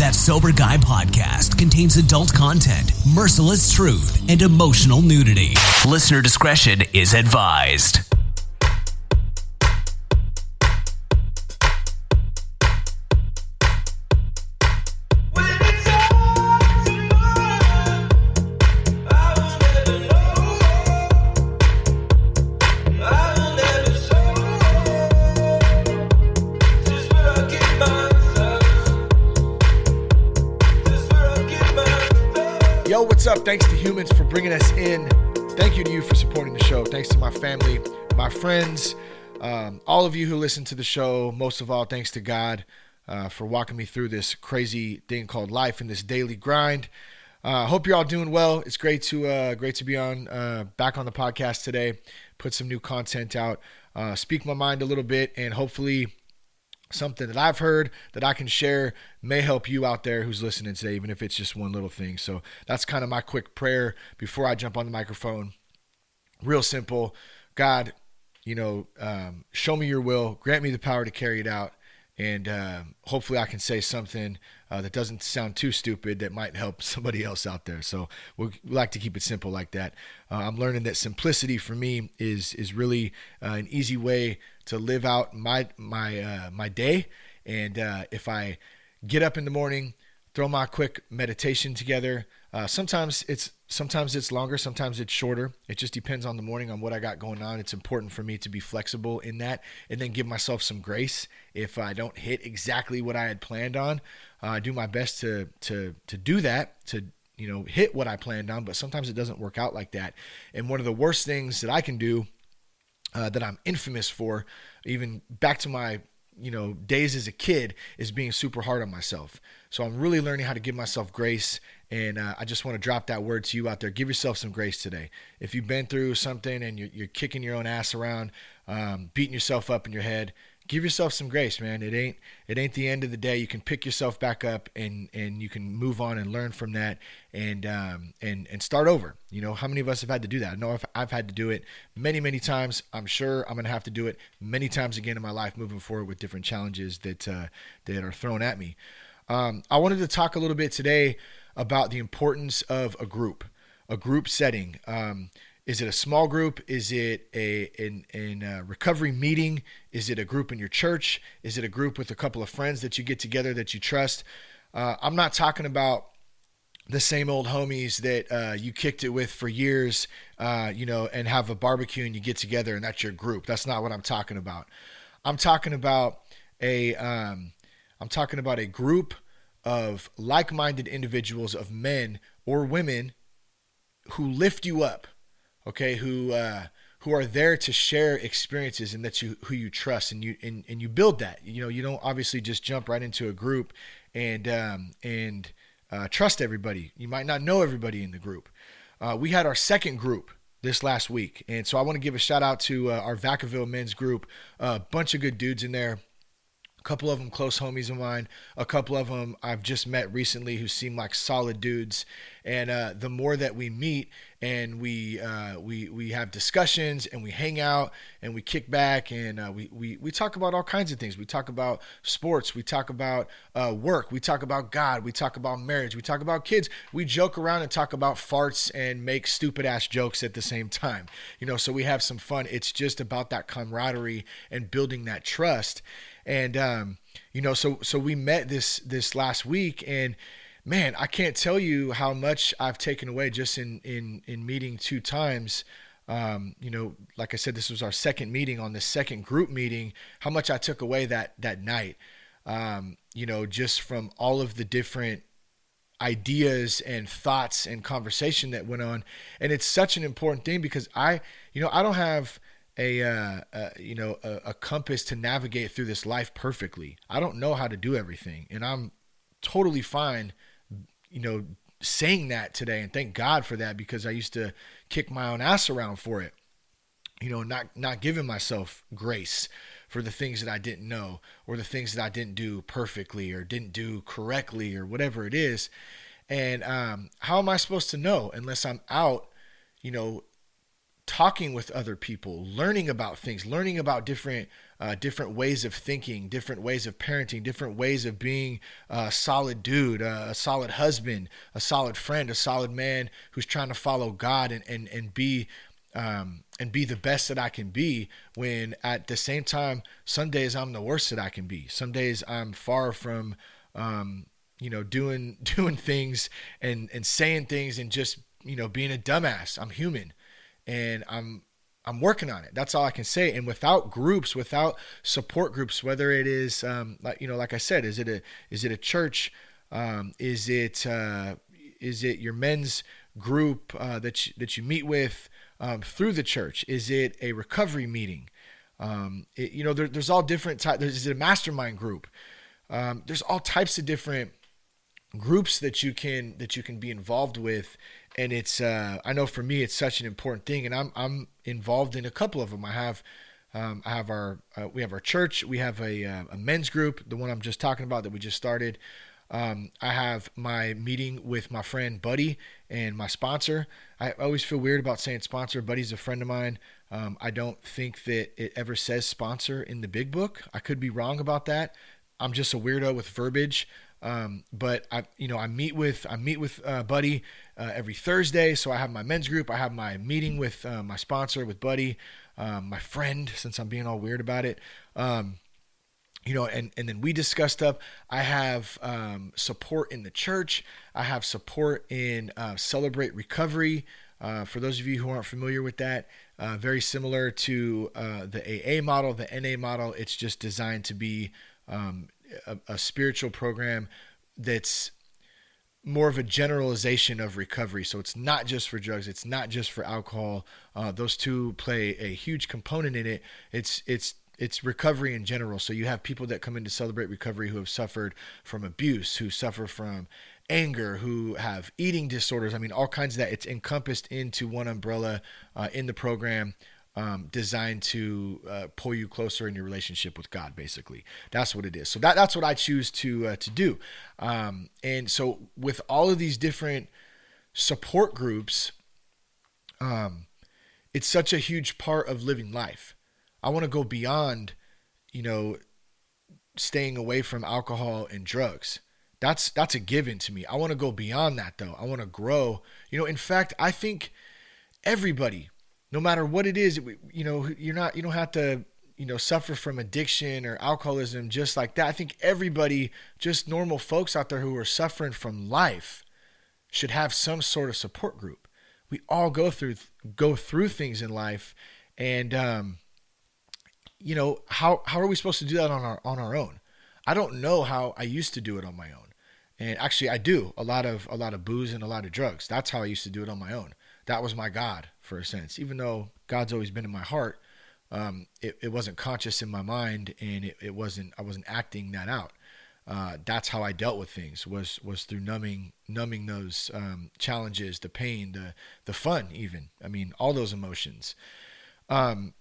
That Sober Guy podcast contains adult content, merciless truth, and emotional nudity. Listener discretion is advised. Yo, what's up? Thanks to Humans for bringing us in. Thank you to you for supporting the show. Thanks to my family, my friends, all of you who listen to the show. Most of all, thanks to God for walking me through this crazy thing called life and this daily grind. Hope you're all doing well. It's great to be on back on the podcast today. Put some new content out, speak my mind a little bit, and hopefully something that I've heard that I can share may help you out there who's listening today, even if it's just one little thing. So that's kind of my quick prayer before I jump on the microphone. Real simple. God, show me your will, grant me the power to carry it out. And hopefully I can say something that doesn't sound too stupid that might help somebody else out there. So we like to keep it simple like that. I'm learning that simplicity for me is really an easy way to live out my day. And if I get up in the morning, throw my quick meditation together, sometimes it's longer, sometimes it's shorter. It just depends on the morning, on what I got going on. It's important for me to be flexible in that and then give myself some grace if I don't hit exactly what I had planned on. I do my best to do that, to hit what I planned on, but sometimes it doesn't work out like that. And one of the worst things that I can do, that I'm infamous for, even back to my days as a kid, is being super hard on myself. So I'm really learning how to give myself grace. And I just want to drop that word to you out there. Give yourself some grace today. If you've been through something and you're kicking your own ass around, beating yourself up in your head, give yourself some grace, man. It ain't the end of the day. You can pick yourself back up and you can move on and learn from that and start over. How many of us have had to do that? I know I've had to do it many, many times. I'm sure I'm going to have to do it many times again in my life moving forward with different challenges that are thrown at me. I wanted to talk a little bit today about the importance of a group setting. Is it a small group? Is it a recovery meeting? Is it a group in your church? Is it a group with a couple of friends that you get together that you trust? I'm not talking about the same old homies that you kicked it with for years, and have a barbecue and you get together and that's your group. That's not what I'm talking about. I'm talking about a group of like-minded individuals, of men or women who lift you up, okay, who are there to share experiences, and that's who you trust, and you build that. You don't obviously just jump right into a group and trust everybody. You might not know everybody in the group. We had our second group this last week, and so I want to give a shout out to our Vacaville men's group. A bunch of good dudes in there. Couple of them close homies of mine, a couple of them I've just met recently who seem like solid dudes. And the more that we meet and we have discussions and we hang out and we kick back and we talk about all kinds of things. We talk about sports, we talk about work, we talk about God, we talk about marriage, we talk about kids. We joke around and talk about farts and make stupid ass jokes at the same time. So we have some fun. It's just about that camaraderie and building that trust. And, so we met this last week, and man, I can't tell you how much I've taken away just in meeting two times. Like I said, this was our second meeting. On this second group meeting, how much I took away that night, just from all of the different ideas and thoughts and conversation that went on. And it's such an important thing because I don't have a compass to navigate through this life perfectly. I don't know how to do everything, and I'm totally fine, saying that today, and thank God for that, because I used to kick my own ass around for it, not giving myself grace for the things that I didn't know, or the things that I didn't do perfectly or didn't do correctly, or whatever it is. And how am I supposed to know unless I'm out, talking with other people, learning about things, learning about different ways of thinking, different ways of parenting, different ways of being a solid dude, a solid husband, a solid friend, a solid man who's trying to follow God and be the best that I can be, when at the same time, some days I'm the worst that I can be. Some days I'm far from, doing things and saying things and just, being a dumbass. I'm human, and I'm working on it. That's all I can say. And without groups, without support groups, whether it is, like I said, is it a church? Is it your men's group that you meet with through the church? Is it a recovery meeting? There's all different types. Is it a mastermind group? There's all types of different groups that you can be involved with, and it's I know for me it's such an important thing, and I'm involved in a couple of them. We have our church. We have a men's group, the one I'm just talking about that we just started. I have my meeting with my friend Buddy and my sponsor. I always feel weird about saying sponsor. Buddy's a friend of mine. I don't think that it ever says sponsor in the big book. I could be wrong about that. I'm just a weirdo with verbiage. But I meet with Buddy every Thursday. So I have my men's group. I have my meeting with my sponsor, with Buddy, my friend, since I'm being all weird about it. And then we discuss stuff. I have support in the church. I have support in Celebrate Recovery. For those of you who aren't familiar with that, very similar to the AA model, the NA model. It's just designed to be a spiritual program that's more of a generalization of recovery. So it's not just for drugs. It's not just for alcohol. Those two play a huge component in it. It's recovery in general. So you have people that come in to Celebrate Recovery who have suffered from abuse, who suffer from anger, who have eating disorders. I mean, all kinds of that. It's encompassed into one umbrella in the program, designed to pull you closer in your relationship with God. Basically, that's what it is. So that's what I choose to do. And so with all of these different support groups, it's such a huge part of living life. I want to go beyond, staying away from alcohol and drugs. That's a given to me. I want to go beyond that though. I want to grow. In fact, I think everybody, no matter what it is, you don't have to, suffer from addiction or alcoholism just like that. I think everybody, just normal folks out there who are suffering from life, should have some sort of support group. We all go through things in life, and how are we supposed to do that on our own? I don't know how I used to do it on my own. And actually I do a lot of booze and a lot of drugs. That's how I used to do it on my own. That was my God, for a sense. Even though God's always been in my heart, it wasn't conscious in my mind, and I wasn't acting that out. That's how I dealt with things, was through numbing those challenges, the pain, the fun, even. I mean, all those emotions. In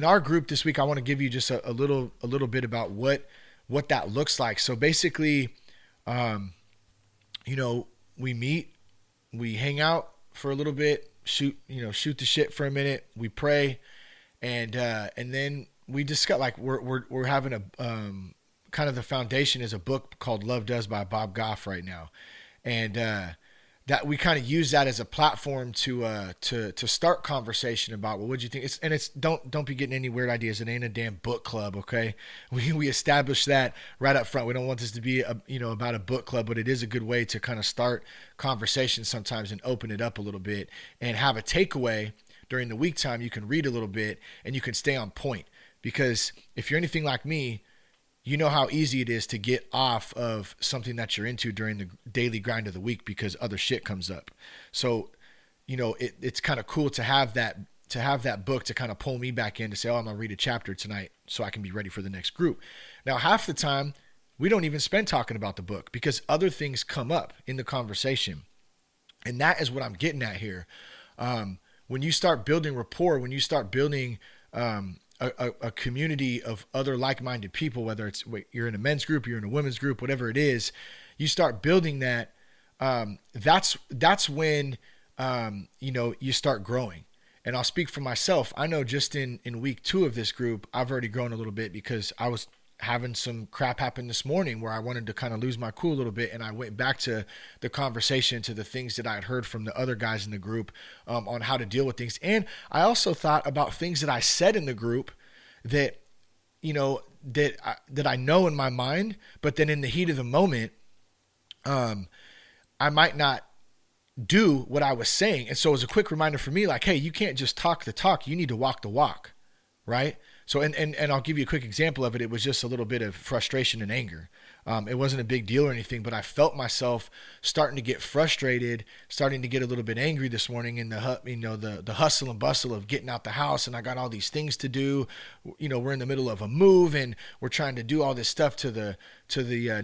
our group this week, I want to give you just a little bit about what that looks like. So basically, we meet, we hang out for a little bit, shoot the shit for a minute, we pray, and then we discuss. Like we're having a kind of the foundation is a book called Love Does by Bob Goff right now, and that we kind of use that as a platform to start conversation about, well, what'd you think? It's don't be getting any weird ideas. It ain't a damn book club, okay? We established that right up front. We don't want this to be about a book club, but it is a good way to kind of start conversations sometimes and open it up a little bit and have a takeaway during the week time. You can read a little bit and you can stay on point, because if you're anything like me, you know how easy it is to get off of something that you're into during the daily grind of the week because other shit comes up. So, it's kind of cool to have that book to kind of pull me back in to say, oh, I'm going to read a chapter tonight so I can be ready for the next group. Now, half the time we don't even spend talking about the book because other things come up in the conversation. And that is what I'm getting at here. When you start building rapport, when you start building, a community of other like-minded people, whether it's you're in a men's group, you're in a women's group, whatever it is, you start building that. That's when, you start growing. And I'll speak for myself. I know just in week 2 of this group, I've already grown a little bit because I was having some crap happen this morning where I wanted to kind of lose my cool a little bit. And I went back to the conversation, to the things that I had heard from the other guys in the group on how to deal with things. And I also thought about things that I said in the group that, that I know in my mind, but then in the heat of the moment, I might not do what I was saying. And so it was a quick reminder for me, like, hey, you can't just talk the talk. You need to walk the walk, right? So, and I'll give you a quick example of it. It was just a little bit of frustration and anger. It wasn't a big deal or anything, but I felt myself starting to get frustrated, starting to get a little bit angry this morning in the hustle and bustle of getting out the house. And I got all these things to do. We're in the middle of a move and we're trying to do all this stuff to the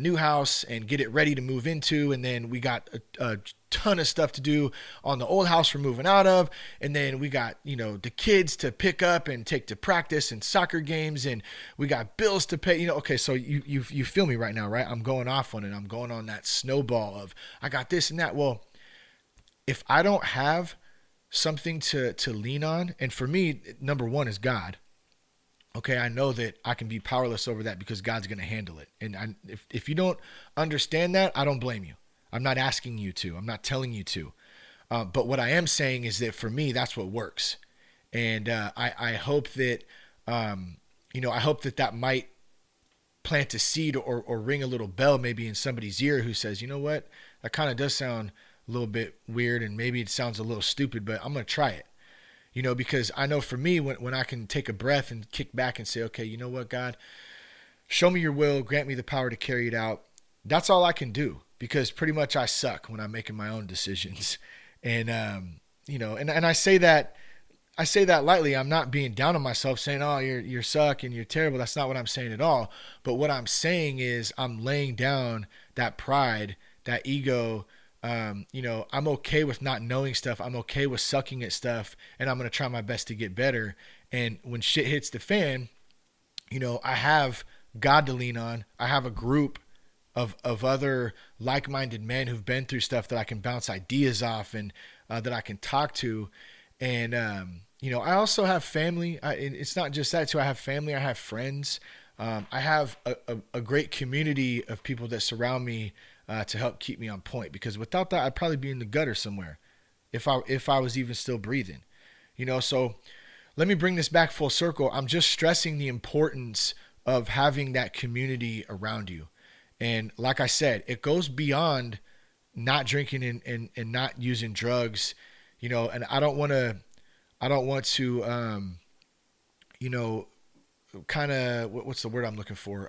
new house and get it ready to move into. And then we got a ton of stuff to do on the old house we're moving out of. And then we got, the kids to pick up and take to practice and soccer games. And we got bills to pay, okay. So you feel me right now, right? I'm going off on it. I'm going on that snowball of I got this and that. Well, if I don't have something to lean on, and for me, number one is God. Okay, I know that I can be powerless over that because God's going to handle it. And if you don't understand that, I don't blame you. I'm not asking you to. I'm not telling you to. But what I am saying is that for me, that's what works. And I hope that, I hope that might plant a seed or ring a little bell maybe in somebody's ear who says, you know what, that kind of does sound a little bit weird and maybe it sounds a little stupid, but I'm going to try it. Because I know for me, when I can take a breath and kick back and say, okay, you know what, God, show me your will, grant me the power to carry it out. That's all I can do because pretty much I suck when I'm making my own decisions. And, and I say that lightly. I'm not being down on myself saying, oh, you're suck and you're terrible. That's not what I'm saying at all. But what I'm saying is I'm laying down that pride, that ego. I'm okay with not knowing stuff. I'm okay with sucking at stuff, and I'm going to try my best to get better. And when shit hits the fan, I have God to lean on. I have a group of other like-minded men who've been through stuff that I can bounce ideas off and that I can talk to. And, I also have family. It's not just that too. I have family. I have friends. I have a great community of people that surround me to help keep me on point, because without that, I'd probably be in the gutter somewhere if I was even still breathing, so let me bring this back full circle. I'm just stressing the importance of having that community around you. And like I said, it goes beyond not drinking and not using drugs, and I don't want to, kind of, what's the word I'm looking for?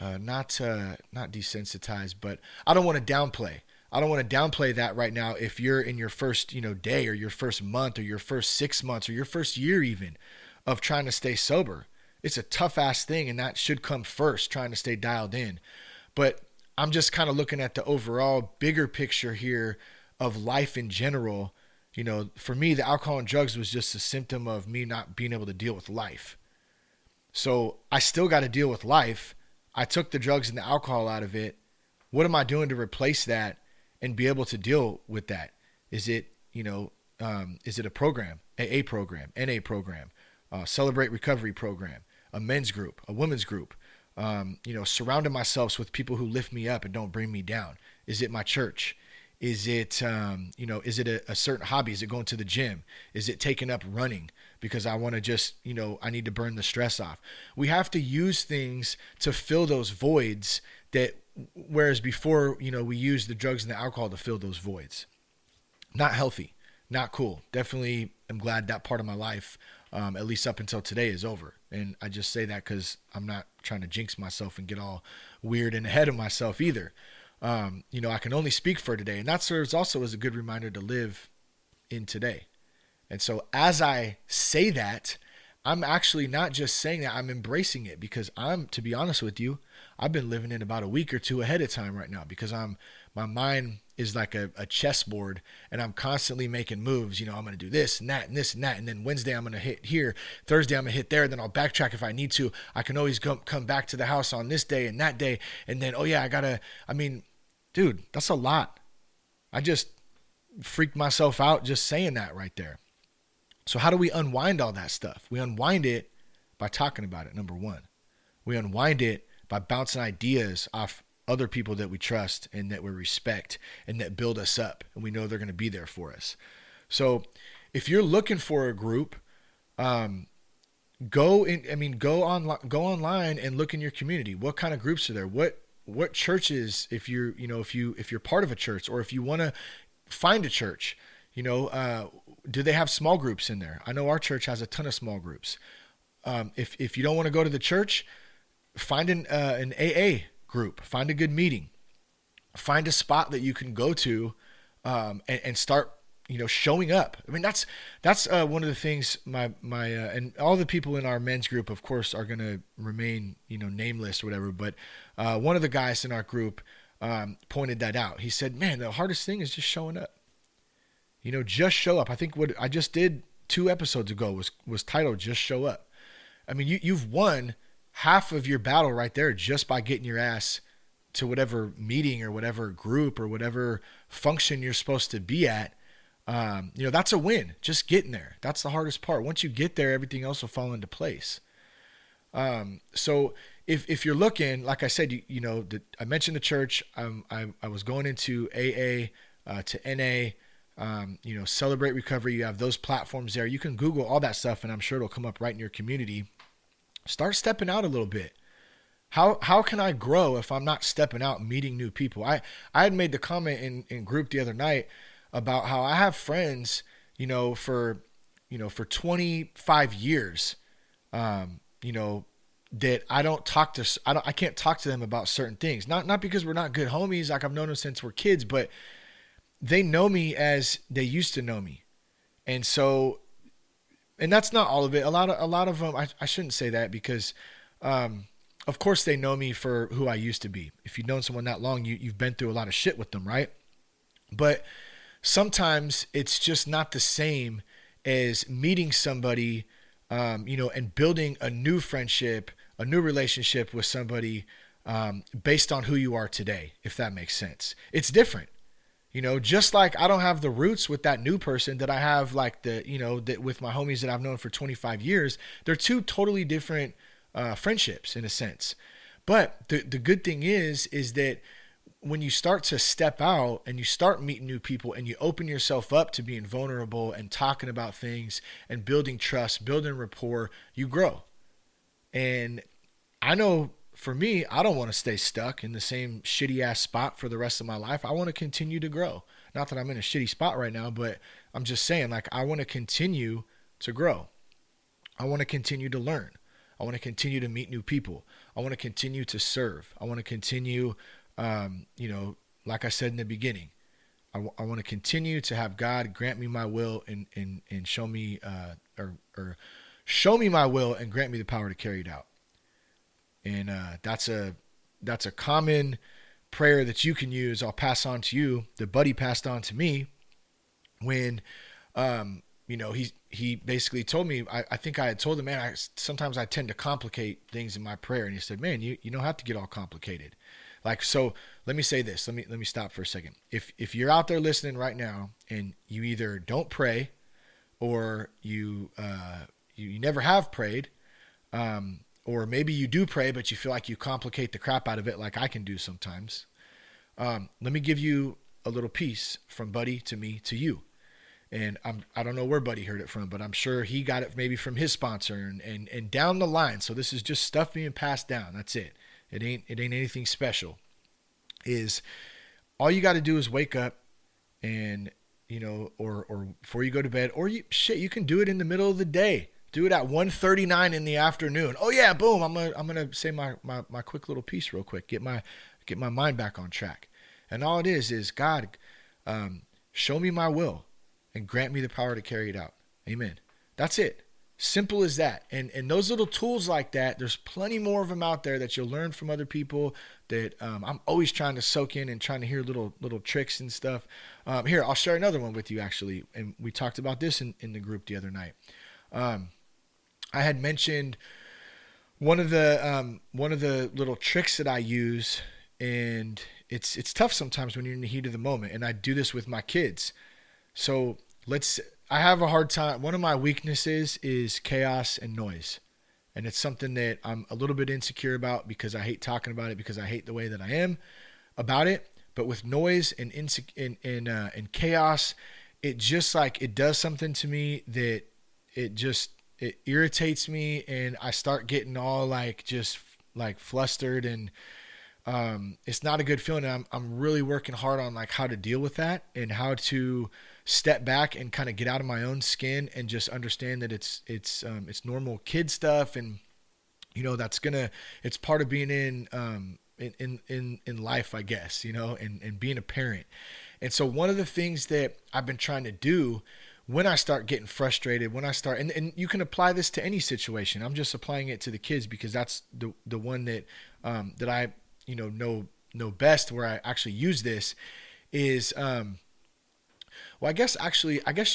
Not desensitized, but I don't want to downplay. I don't want to downplay that right now. If you're in your first, day or your first month or your first 6 months or your first year even of trying to stay sober, it's a tough ass thing. And that should come first, trying to stay dialed in. But I'm just kind of looking at the overall bigger picture here of life in general. For me, the alcohol and drugs was just a symptom of me not being able to deal with life. So I still got to deal with life. I took the drugs and the alcohol out of it. What am I doing to replace that and be able to deal with that? Is it, is it a program, AA program, NA program, Celebrate Recovery program, a men's group, a women's group, surrounding myself with people who lift me up and don't bring me down? Is it my church? Is it, is it a certain hobby? Is it going to the gym? Is it taking up running? Because I want to just, I need to burn the stress off. We have to use things to fill those voids whereas before, we use the drugs and the alcohol to fill those voids. Not healthy, not cool. Definitely am glad that part of my life, at least up until today, is over. And I just say that because I'm not trying to jinx myself and get all weird and ahead of myself either. I can only speak for today, and that serves also as a good reminder to live in today. And so as I say that, I'm actually not just saying that, I'm embracing it, because to be honest with you, I've been living in about a week or two ahead of time right now, because my mind is like a chessboard, and I'm constantly making moves. I'm going to do this and that and this and that. And then Wednesday I'm going to hit here, Thursday I'm going to hit there. Then I'll backtrack if I need to. I can always come back to the house on this day and that day. And then, dude, that's a lot. I just freaked myself out just saying that right there. So how do we unwind all that stuff? We unwind it by talking about it, number one. We unwind it by bouncing ideas off other people that we trust and that we respect and that build us up, and we know they're going to be there for us. So if you're looking for a group, go online and look in your community. What kind of groups are there? What churches, if you're part of a church, or if you want to find a church, do they have small groups in there? I know our church has a ton of small groups. If you don't want to go to the church, find an AA group, find a good meeting, find a spot that you can go to, and start, showing up. I mean, that's one of the things my and all the people in our men's group, of course, are going to remain, nameless or whatever. But one of the guys in our group pointed that out. He said, man, the hardest thing is just showing up. Just show up. I think what I just did 2 episodes ago was titled Just Show Up. I mean, you've won half of your battle right there just by getting your ass to whatever meeting or whatever group or whatever function you're supposed to be at. That's a win. Just getting there. That's the hardest part. Once you get there, everything else will fall into place. So if you're looking, like I said, I mentioned the church. I was going into AA, to NA, Celebrate Recovery. You have those platforms there. You can Google all that stuff, and I'm sure it'll come up right in your community. Start stepping out a little bit. How can I grow if I'm not stepping out and meeting new people? I had made the comment in group the other night about how I have friends, for 25 years, that I can't talk to them about certain things. Not because we're not good homies, like I've known them since we're kids, but they know me as they used to know me. And so, and that's not all of it. A lot of them, I shouldn't say that, because, of course they know me for who I used to be. If you've known someone that long, you've been through a lot of shit with them, right? But sometimes it's just not the same as meeting somebody, and building a new friendship, a new relationship with somebody, based on who you are today, if that makes sense. It's different. Just like I don't have the roots with that new person that I have, like that with my homies that I've known for 25 years. They're 2 totally different friendships in a sense. But the good thing is that when you start to step out and you start meeting new people and you open yourself up to being vulnerable and talking about things and building trust, building rapport, you grow. And I know for me, I don't want to stay stuck in the same shitty ass spot for the rest of my life. I want to continue to grow. Not that I'm in a shitty spot right now, but I'm just saying, like, I want to continue to grow. I want to continue to learn. I want to continue to meet new people. I want to continue to serve. I want to continue, like I said in the beginning, I want to continue to have God grant me my will and show me, or show me my will and grant me the power to carry it out. And that's a common prayer that you can use. I'll pass on to you. The buddy passed on to me when, he basically told me, I think I had told him, man, sometimes I tend to complicate things in my prayer. And he said, man, you don't have to get all complicated. Like, so let me say this. Let me stop for a second. If you're out there listening right now and you either don't pray or you never have prayed, or maybe you do pray, but you feel like you complicate the crap out of it, like I can do sometimes. Let me give you a little piece from Buddy to me to you. And I don't know where Buddy heard it from, but I'm sure he got it maybe from his sponsor and down the line. So this is just stuff being passed down. That's it. It ain't anything special. Is all you got to do is wake up and, or before you go to bed, or you can do it in the middle of the day. Do it at 1:39 in the afternoon. Oh yeah, boom. I'm gonna say my quick little piece real quick. Get my mind back on track. And all it is God, show me my will and grant me the power to carry it out. Amen. That's it. Simple as that. And those little tools like that, there's plenty more of them out there that you'll learn from other people that I'm always trying to soak in and trying to hear little tricks and stuff. Here, I'll share another one with you actually. And we talked about this in the group the other night. I had mentioned one of the little tricks that I use, and it's tough sometimes when you're in the heat of the moment. And I do this with my kids. So I have a hard time. One of my weaknesses is chaos and noise. And it's something that I'm a little bit insecure about because I hate talking about it, because I hate the way that I am about it. But with noise and and chaos, it just like it does something to me that it irritates me, and I start getting all like just like flustered, and it's not a good feeling. I'm really working hard on like how to deal with that and how to step back and kind of get out of my own skin and just understand that it's normal kid stuff, and it's part of being in life, I guess, and being a parent. And so one of the things that I've been trying to do when I start getting frustrated, when I start, and you can apply this to any situation. I'm just applying it to the kids because that's the one that I know best, where I actually use this is well, I guess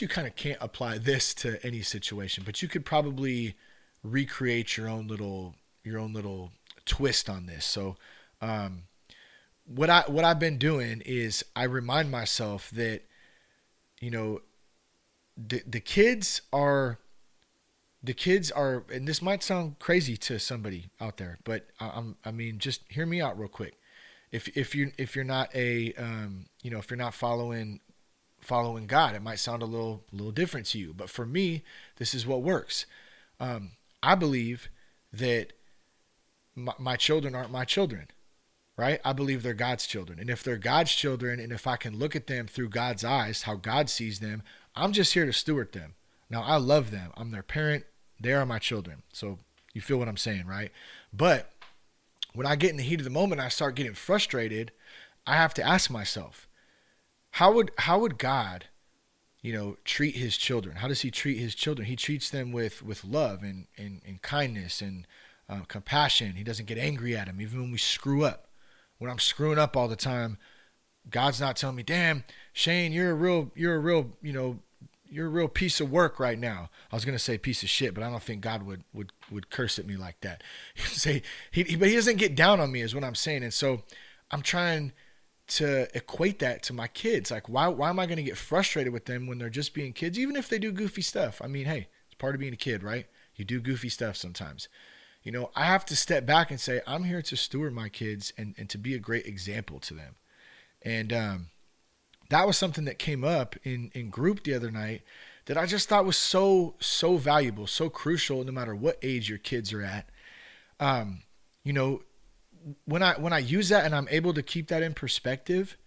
you kind of can't apply this to any situation, but you could probably recreate your own little twist on this. So what I've been doing is I remind myself that the kids are, and this might sound crazy to somebody out there, but I mean, just hear me out real quick. If you're not if you're not following God, it might sound a little different to you. But for me, this is what works. I believe that my children aren't my children, right? I believe they're God's children. And if they're God's children, and if I can look at them through God's eyes, how God sees them, I'm just here to steward them. Now, I love them. I'm their parent. They are my children. So you feel what I'm saying, right? But when I get in the heat of the moment, I start getting frustrated. I have to ask myself, how would God, treat his children? How does he treat his children? He treats them with love and kindness and compassion. He doesn't get angry at them, even when we screw up. When I'm screwing up all the time, God's not telling me, "Damn, Shane, you're a real piece of work right now." I was gonna say piece of shit, but I don't think God would curse at me like that. He'd say but he doesn't get down on me, is what I'm saying. And so I'm trying to equate that to my kids. Like, why am I going to get frustrated with them when they're just being kids, even if they do goofy stuff? I mean, hey, it's part of being a kid, right? You do goofy stuff sometimes. I have to step back and say, I'm here to steward my kids and to be a great example to them. And that was something that came up in group the other night that I just thought was so valuable, so crucial, no matter what age your kids are at. When I use that and I'm able to keep that in perspective,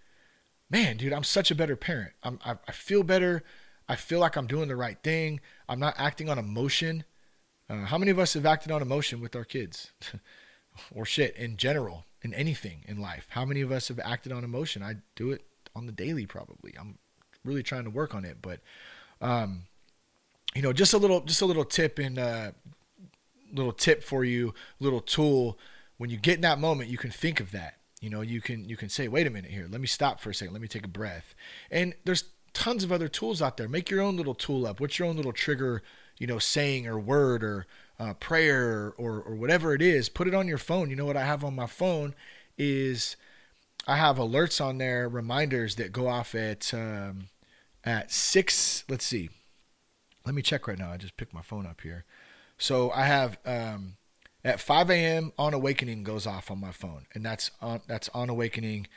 man, dude, I'm such a better parent. I feel better. I feel like I'm doing the right thing. I'm not acting on emotion. How many of us have acted on emotion with our kids or shit in general, in anything in life? How many of us have acted on emotion? I do it on the daily, probably. I'm really trying to work on it, but just a little tip and little tip for you, little tool. When you get in that moment, you can think of that. You can say, wait a minute here. Let me stop for a second. Let me take a breath. And there's tons of other tools out there. Make your own little tool up. What's your own little trigger, saying or word or prayer or whatever it is. Put it on your phone. What I have on my phone is I have alerts on there, reminders that go off at 6. Let's see. Let me check right now. I just picked my phone up here. So I have at 5 a.m. On Awakening goes off on my phone, and that's on Awakening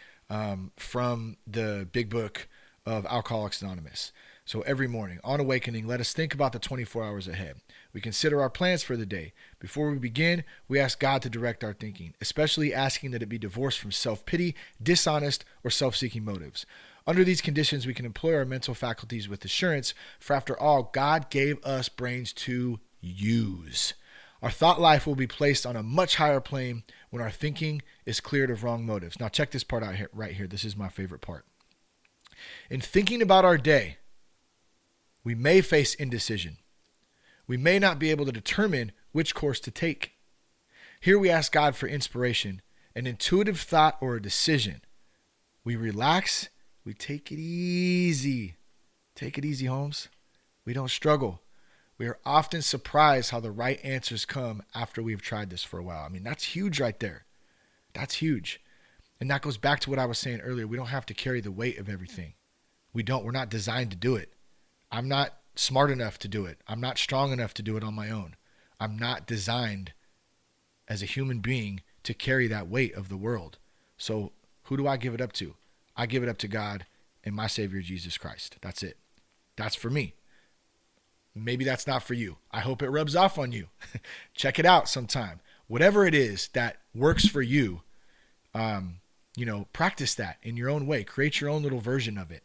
from the big book of Alcoholics Anonymous. So every morning, on Awakening, let us think about the 24 hours ahead. We consider our plans for the day. Before we begin, we ask God to direct our thinking, especially asking that it be divorced from self-pity, dishonest, or self-seeking motives. Under these conditions, we can employ our mental faculties with assurance, for after all, God gave us brains to use. Our thought life will be placed on a much higher plane when our thinking is cleared of wrong motives. Now check this part out here, right here. This is my favorite part. In thinking about our day, we may face indecision. We may not be able to determine which course to take. Here we ask God for inspiration, an intuitive thought or a decision. We relax. We take it easy. Take it easy, Holmes. We don't struggle. We are often surprised how the right answers come after we've tried this for a while. I mean, that's huge right there. That's huge. And that goes back to what I was saying earlier. We don't have to carry the weight of everything. We don't. We're not designed to do it. I'm not smart enough to do it. I'm not strong enough to do it on my own. I'm not designed as a human being to carry that weight of the world. So who do I give it up to? I give it up to God and my Savior, Jesus Christ. That's it. That's for me. Maybe that's not for you. I hope it rubs off on you. Check it out sometime. Whatever it is that works for you, practice that in your own way. Create your own little version of it.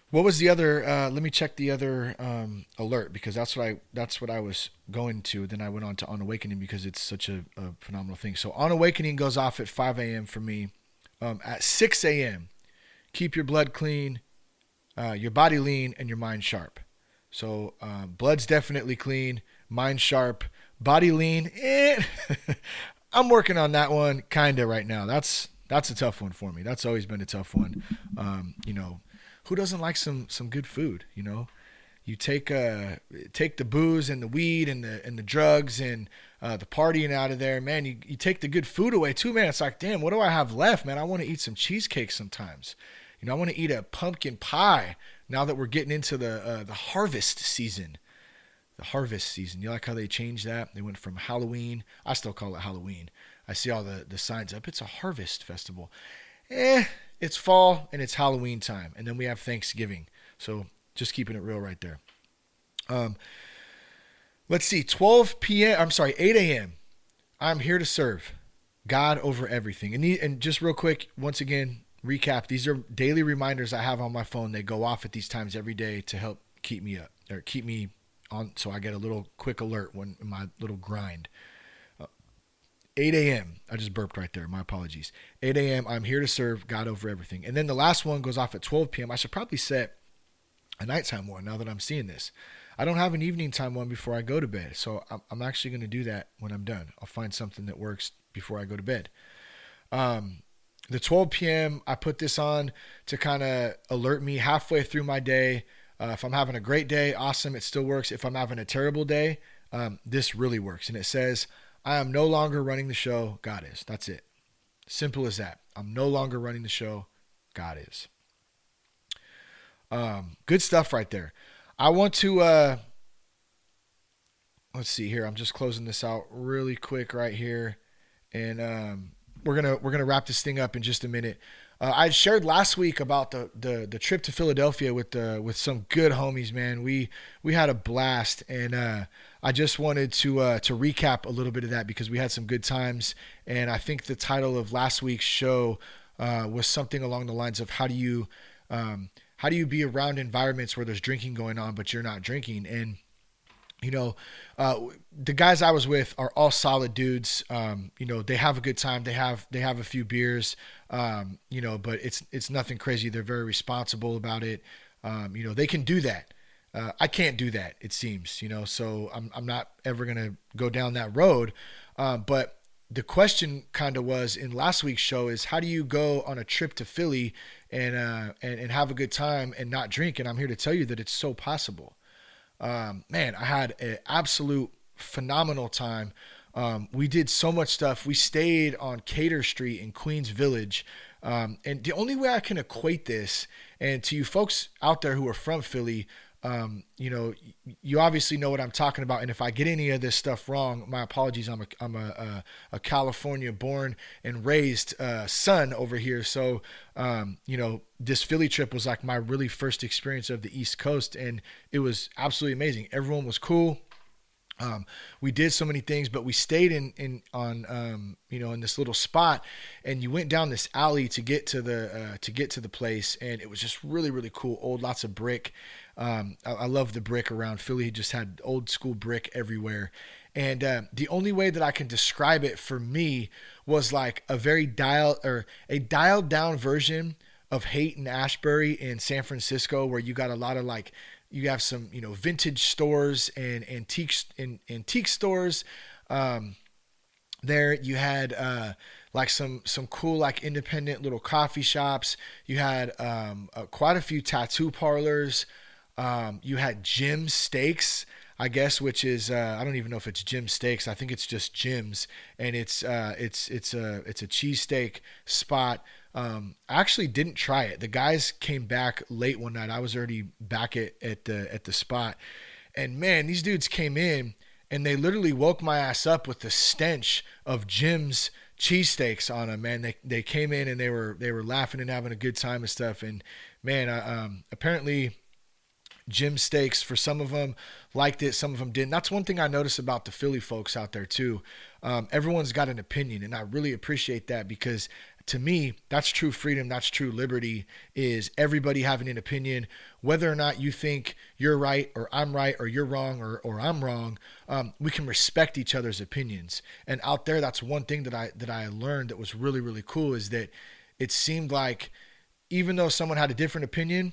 What was the other? Let me check the other alert, because that's what I was going to. Then I went on to On Awakening because it's such a phenomenal thing. So On Awakening goes off at 5 a.m. for me. At 6 a.m., keep your blood clean, your body lean, and your mind sharp. So blood's definitely clean, mind sharp, body lean. I'm working on that one kind of right now. That's a tough one for me. That's always been a tough one. Who doesn't like some good food? You take the booze and the weed and the drugs and the partying out of there, man. You take the good food away too, man. It's like, damn, what do I have left, man? I want to eat some cheesecake sometimes. I want to eat a pumpkin pie now that we're getting into the harvest season. The harvest season. You like how they changed that? They went from Halloween. I still call it Halloween. I see all the signs up. It's a harvest festival. It's fall and it's Halloween time. And then we have Thanksgiving. So just keeping it real right there. Let's see. 8 a.m. I'm here to serve God over everything. And just real quick, once again, recap. These are daily reminders I have on my phone. They go off at these times every day to help keep me up, or keep me on, so I get a little quick alert when in my little grind. 8 a.m. I just burped right there. My apologies. 8 a.m. I'm here to serve God over everything. And then the last one goes off at 12 p.m. I should probably set a nighttime one now that I'm seeing this. I don't have an evening time one before I go to bed. So I'm actually going to do that when I'm done. I'll find something that works before I go to bed. The 12 p.m., I put this on to kind of alert me halfway through my day. If I'm having a great day, awesome, it still works. If I'm having a terrible day, this really works. And it says, I am no longer running the show, God is. That's it. Simple as that. I'm no longer running the show, God is. Good stuff right there. I want to, let's see here. I'm just closing this out really quick right here. And we're gonna wrap this thing up in just a minute. I shared last week about the trip to Philadelphia with some good homies, man. We had a blast, and I just wanted to recap a little bit of that because we had some good times. And I think the title of last week's show was something along the lines of how do you be around environments where there's drinking going on but you're not drinking. And the guys I was with are all solid dudes. They have a good time. They have a few beers, but it's nothing crazy. They're very responsible about it. They can do that. I can't do that, it seems, so I'm not ever going to go down that road. But the question kind of was in last week's show is how do you go on a trip to Philly and have a good time and not drink? And I'm here to tell you that it's so possible. Man, I had an absolute phenomenal time. We did so much stuff. We stayed on Cater Street in Queens Village. And the only way I can equate this, and to you folks out there who are from Philly, you obviously know what I'm talking about. And if I get any of this stuff wrong, my apologies. I'm a California born and raised son over here. So, this Philly trip was like my really first experience of the East Coast, and it was absolutely amazing. Everyone was cool. We did so many things, but we stayed in this little spot, and you went down this alley to get to the place, and it was just really, really cool. Lots of brick. I love the brick around Philly. Just had old school brick everywhere. And the only way that I can describe it for me was like a dialed down version of Haight-Ashbury in San Francisco, where you got a lot of you have some, vintage stores and antique stores. There you had some cool independent little coffee shops. You had quite a few tattoo parlors. You had Jim's Steaks. I guess, which is I don't even know if it's Jim Steaks. I think it's just Jim's, and it's a cheesesteak spot. I actually didn't try it. The guys came back late one night. I was already back at the spot, and man, these dudes came in and they literally woke my ass up with the stench of Jim's cheesesteaks on them. Man, they came in and they were laughing and having a good time and stuff. And man, apparently Jim Steaks, for some of them liked it, some of them didn't. That's one thing I notice about the Philly folks out there too. Everyone's got an opinion, and I really appreciate that, because to me, that's true freedom, that's true liberty, is everybody having an opinion, whether or not you think you're right or you're wrong or I'm wrong. We can respect each other's opinions. And out there, that's one thing that I learned that was really, really cool, is that it seemed like even though someone had a different opinion,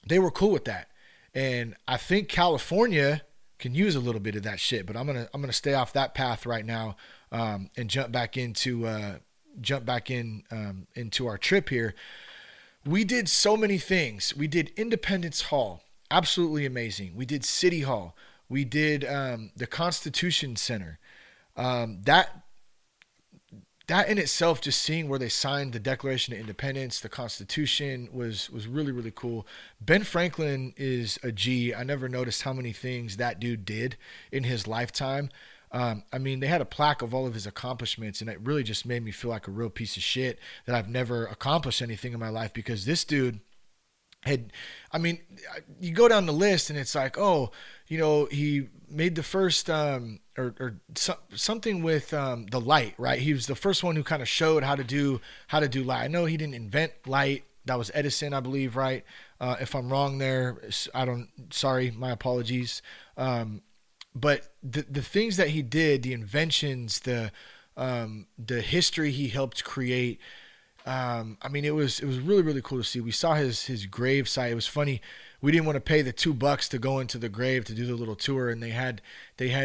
they were cool with that. And I think California can use a little bit of that shit, but I'm gonna stay off that path right now, and jump back into our trip here. We did so many things. We did Independence Hall, absolutely amazing. We did City Hall. We did the Constitution Center. That in itself, just seeing where they signed the Declaration of Independence, the Constitution, was really, really cool. Ben Franklin is a G. I never noticed how many things that dude did in his lifetime. I mean, they had a plaque of all of his accomplishments, and it really just made me feel like a real piece of shit that I've never accomplished anything in my life, because this dude you go down the list and it's like, oh, he made the first, something with the light, right? He was the first one who kind of showed how to do light. I know he didn't invent light. That was Edison, I believe, right? If I'm wrong there, sorry, my apologies. But the things that he did, the inventions, the history he helped create, it was really, really cool to see. We saw his grave site. It was funny. We didn't want to pay the $2 to go into the grave to do the little tour, and they had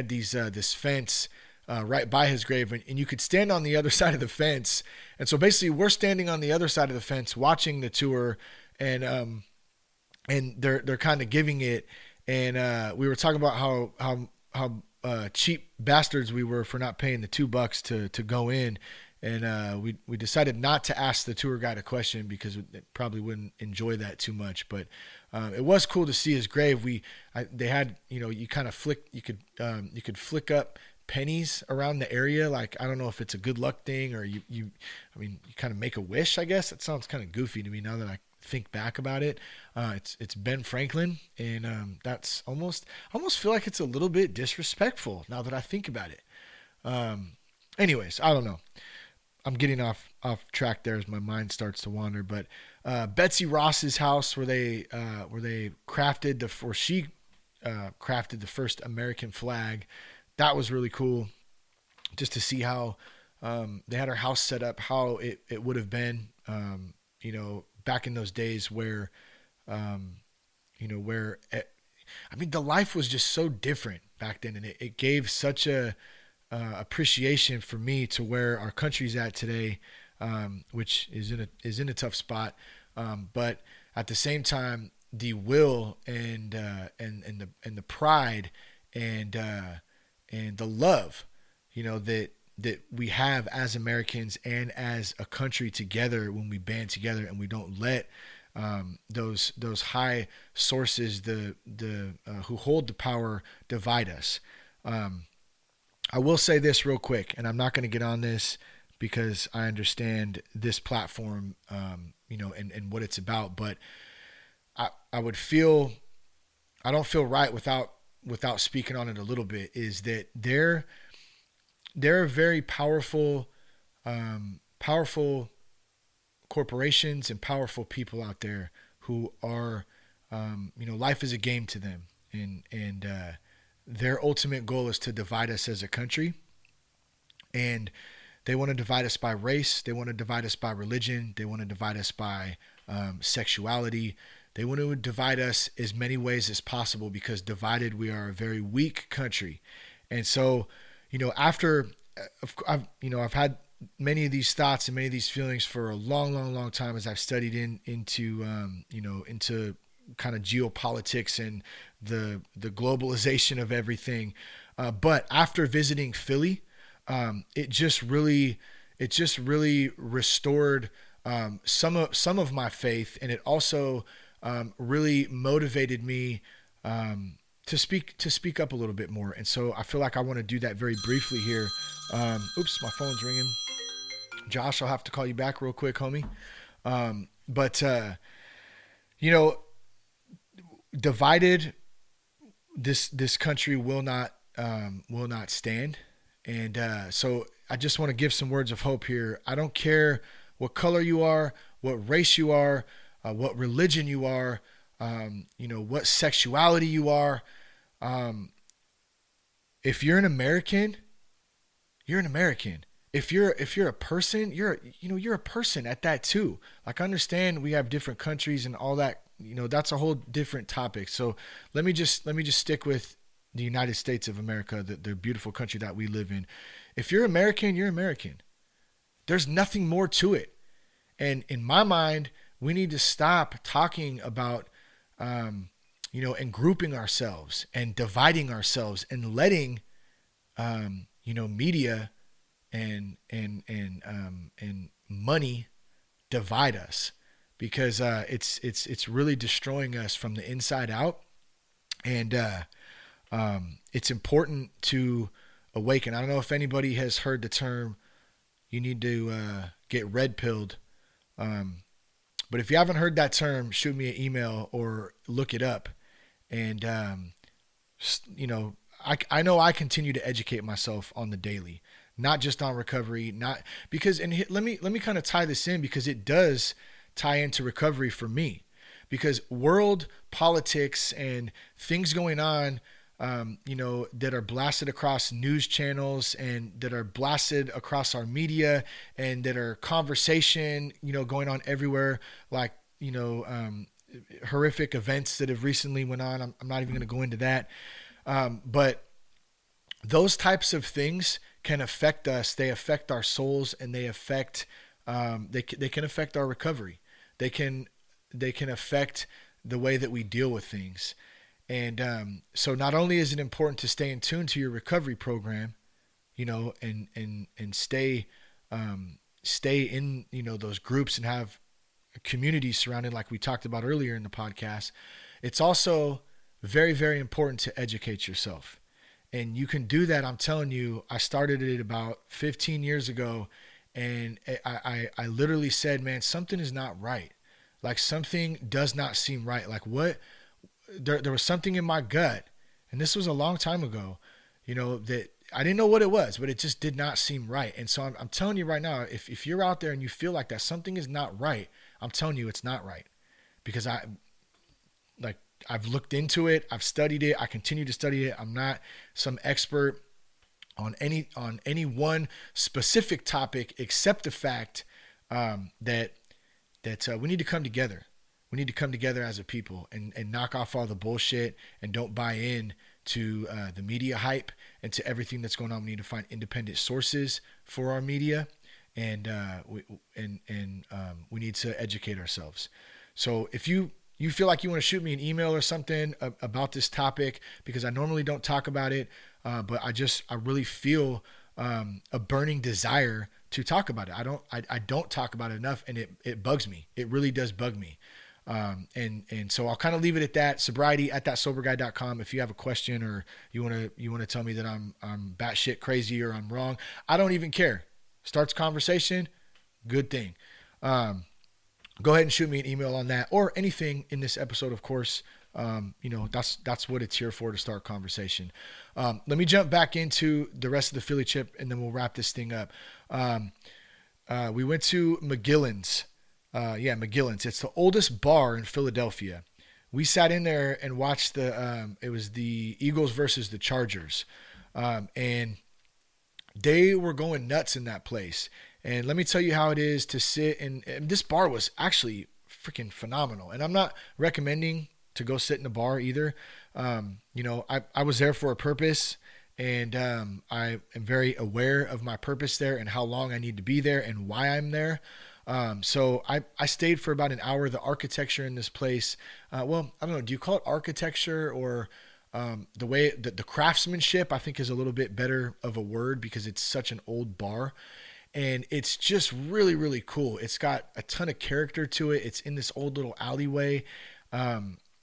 these this fence right by his grave, and you could stand on the other side of the fence. And so basically, we're standing on the other side of the fence watching the tour, and they're kind of giving it, and we were talking about how cheap bastards we were for not paying the $2 to go in. And we decided not to ask the tour guide a question, because it probably wouldn't enjoy that too much. But it was cool to see his grave. They had, you kind of you could flick up pennies around the area. Like, I don't know if it's a good luck thing, or you kind of make a wish, I guess. That sounds kind of goofy to me now that I think back about it. It's Ben Franklin, and that's I almost feel like it's a little bit disrespectful now that I think about it. Anyways, I don't know. I'm getting off track there as my mind starts to wander, but Betsy Ross's house, where they crafted she crafted the first American flag, that was really cool, just to see how they had her house set up, how it would have been, back in those days where, the life was just so different back then, and it gave such a appreciation for me to where our country's at today, which is in a tough spot, but at the same time, the will and the pride and the love, that we have as Americans and as a country together, when we band together and we don't let those high sources, the who hold the power, divide us. I will say this real quick, and I'm not going to get on this because I understand this platform, and what it's about, but I don't feel right without speaking on it a little bit, is that there are very powerful corporations and powerful people out there who are, life is a game to them, and their ultimate goal is to divide us as a country. And they want to divide us by race. They want to divide us by religion. They want to divide us by sexuality. They want to divide us as many ways as possible, because divided, we are a very weak country. And so, I've had many of these thoughts and many of these feelings for a long, long, long time, as I've studied into kind of geopolitics and the globalization of everything. But after visiting Philly, it just really restored some of my faith, and it also really motivated me to speak up a little bit more. And so I feel like I want to do that very briefly here. Oops, my phone's ringing. Josh, I'll have to call you back real quick, homie. But divided, this country will not stand. And so I just want to give some words of hope here. I don't care what color you are, what race you are, what religion you are, what sexuality you are. If you're an American, you're an American. If you're a person, you're a person at that too. Like, I understand we have different countries and all that, that's a whole different topic. So let me just stick with the United States of America, the beautiful country that we live in. If you're American, you're American. There's nothing more to it. And in my mind, we need to stop talking about, and grouping ourselves and dividing ourselves and letting, media and money divide us, because it's really destroying us from the inside out. And it's important to awaken. I don't know if anybody has heard the term, you need to get red pilled. But if you haven't heard that term, shoot me an email or look it up. And, I know I continue to educate myself on the daily, not just on recovery, let me kind of tie this in, because it does tie into recovery for me, because world politics and things going on, that are blasted across news channels and that are blasted across our media and that are conversation, going on everywhere, like, horrific events that have recently went on. I'm not even going to go into that. But those types of things can affect us. They affect our souls, and they affect, they can affect our recovery. They can affect the way that we deal with things. And so not only is it important to stay in tune to your recovery program, and stay in, those groups and have communities surrounded, like we talked about earlier in the podcast, it's also very, very important to educate yourself. And you can do that. I'm telling you, I started it about 15 years ago, and I literally said, man, something is not right. Like, something does not seem right. Like, what? There was something in my gut, and this was a long time ago, that I didn't know what it was, but it just did not seem right. And so I'm telling you right now, if you're out there and you feel like that something is not right, I'm telling you it's not right, because I've looked into it, I've studied it, I continue to study it. I'm not some expert on any one specific topic, except the fact that we need to come together. We need to come together as a people and knock off all the bullshit, and don't buy in to the media hype and to everything that's going on. We need to find independent sources for our media, and we need to educate ourselves. So if you feel like you want to shoot me an email or something about this topic, because I normally don't talk about it, but I really feel a burning desire to talk about it. I don't talk about it enough, and it bugs me. It really does bug me. And so I'll kind of leave it at that. sobriety@thatsoberguy.com. If you have a question, or you want to tell me that I'm batshit crazy or I'm wrong, I don't even care. Starts conversation, good thing. Go ahead and shoot me an email on that, or anything in this episode, of course. That's what it's here for, to start conversation. Let me jump back into the rest of the Philly chip, and then we'll wrap this thing up. We went to McGillin's. McGillin's. It's the oldest bar in Philadelphia. We sat in there and watched it was the Eagles versus the Chargers. And they were going nuts in that place. And let me tell you how it is to sit and this bar was actually freaking phenomenal. And I'm not recommending to go sit in a bar either. I was there for a purpose, and I am very aware of my purpose there and how long I need to be there and why I'm there. So I stayed for about an hour. The architecture in this place, well, I don't know. Do you call it architecture or the way that the craftsmanship, I think, is a little bit better of a word because it's such an old bar. And it's just really, really cool. It's got a ton of character to it. It's in this old little alleyway.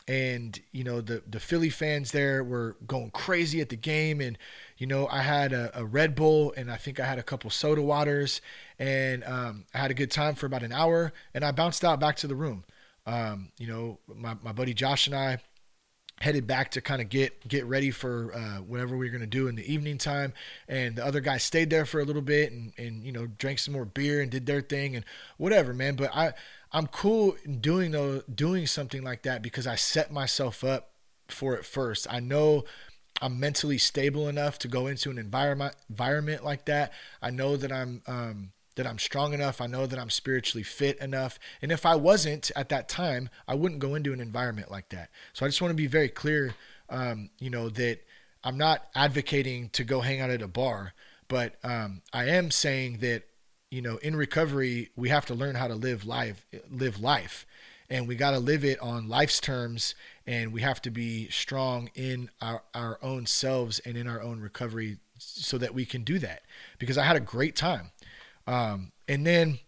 And the Philly fans there were going crazy at the game, and I had a Red Bull, and I think I had a couple soda waters, and I had a good time for about an hour, and I bounced out back to the room. My buddy Josh and I headed back to kind of get ready for whatever we were going to do in the evening time, and the other guys stayed there for a little bit and drank some more beer and did their thing and whatever, man. But I'm cool in doing something like that because I set myself up for it first. I know I'm mentally stable enough to go into an environment like that. I know that I'm strong enough. I know that I'm spiritually fit enough. And if I wasn't at that time, I wouldn't go into an environment like that. So I just want to be very clear, that I'm not advocating to go hang out at a bar, but I am saying that, in recovery, we have to learn how to live life, and we got to live it on life's terms. And we have to be strong in our own selves and in our own recovery so that we can do that, because I had a great time. And then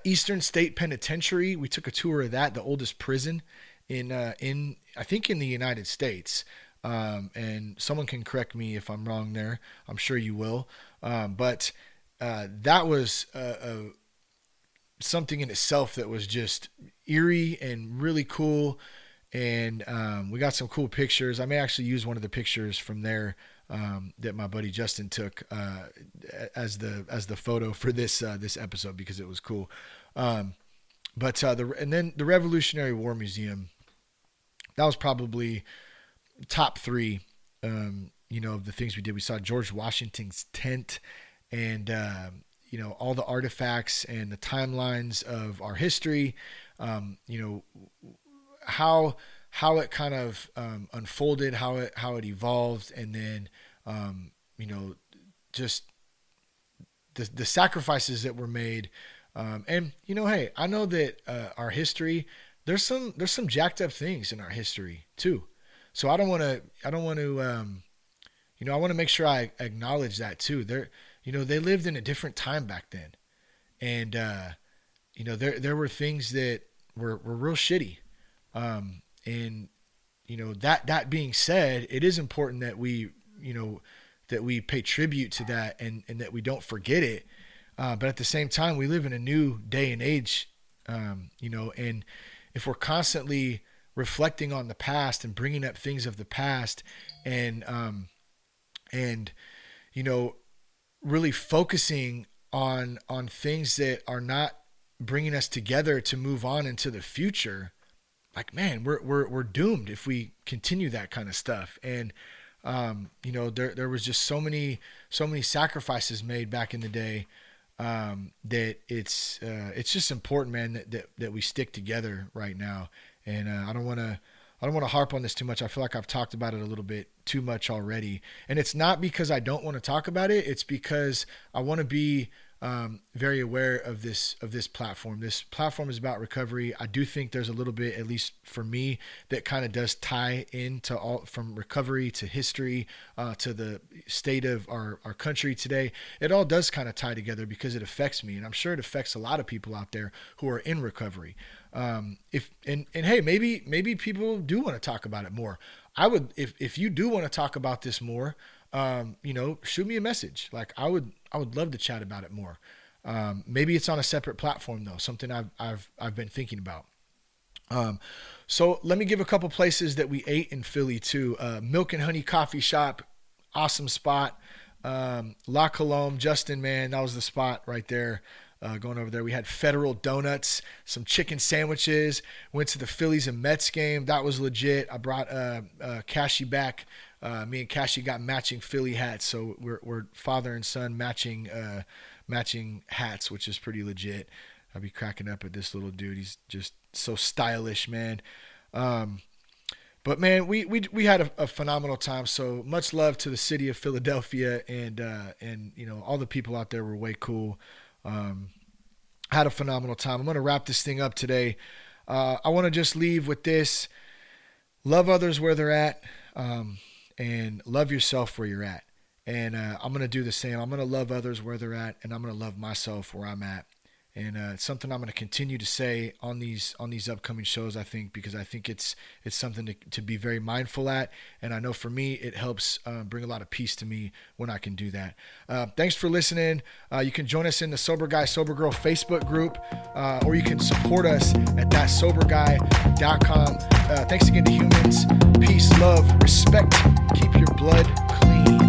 Eastern State Penitentiary, we took a tour of that, the oldest prison in I think in the United States. And someone can correct me if I'm wrong there. I'm sure you will. But that was something in itself that was just eerie and really cool. And we got some cool pictures. I may actually use one of the pictures from there that my buddy Justin took as the photo for this episode because it was cool. And then the Revolutionary War Museum, that was probably top three. Of the things we did. We saw George Washington's tent, and all the artifacts and the timelines of our history. How it kind of unfolded, how it evolved, and then just the sacrifices that were made. Hey, I know that our history, there's some jacked up things in our history too. So I want to make sure I acknowledge that too. They lived in a different time back then, and there were things that were real shitty. That being said, it is important that we pay tribute to that and that we don't forget it. But at the same time, we live in a new day and age, and if we're constantly reflecting on the past and bringing up things of the past and really focusing on things that are not bringing us together to move on into the future, like, man, we're doomed if we continue that kind of stuff. And there was just so many sacrifices made back in the day that it's just important, man, that we stick together right now. And I don't want to harp on this too much. I feel like I've talked about it a little bit too much already. And it's not because I don't want to talk about it. It's because I want to be very aware of this platform. This platform is about recovery. I do think there's a little bit, at least for me, that kind of does tie into all from recovery to history to the state of our country today. It all does kind of tie together because it affects me, and I'm sure it affects a lot of people out there who are in recovery. Hey, maybe people do want to talk about it more. I would, if you do want to talk about this more, shoot me a message. Like I would love to chat about it more. Maybe it's on a separate platform though, something I've been thinking about. So let me give a couple places that we ate in Philly too. Milk and Honey Coffee Shop, awesome spot. La Colombe, Justin, man, that was the spot right there. Going over there, we had Federal Donuts, some chicken sandwiches, went to the Phillies and Mets game. That was legit. I brought Cashy back. Me and Cashy got matching Philly hats, so we're father and son matching hats, which is pretty legit. I'll be cracking up at this little dude. He's just so stylish, man. But man, we had a phenomenal time. So much love to the city of Philadelphia, and all the people out there were way cool. had a phenomenal time. I'm going to wrap this thing up today. I want to just leave with this. Love others where they're at, and love yourself where you're at. And I'm going to do the same. I'm going to love others where they're at, and I'm going to love myself where I'm at. And it's something I'm going to continue to say on these upcoming shows, I think, because I think it's something to be very mindful at. And I know for me, it helps bring a lot of peace to me when I can do that. Thanks for listening. You can join us in the Sober Guy, Sober Girl Facebook group, or you can support us at thatsoberguy.com. Thanks again to Humans. Peace, love, respect. Keep your blood clean.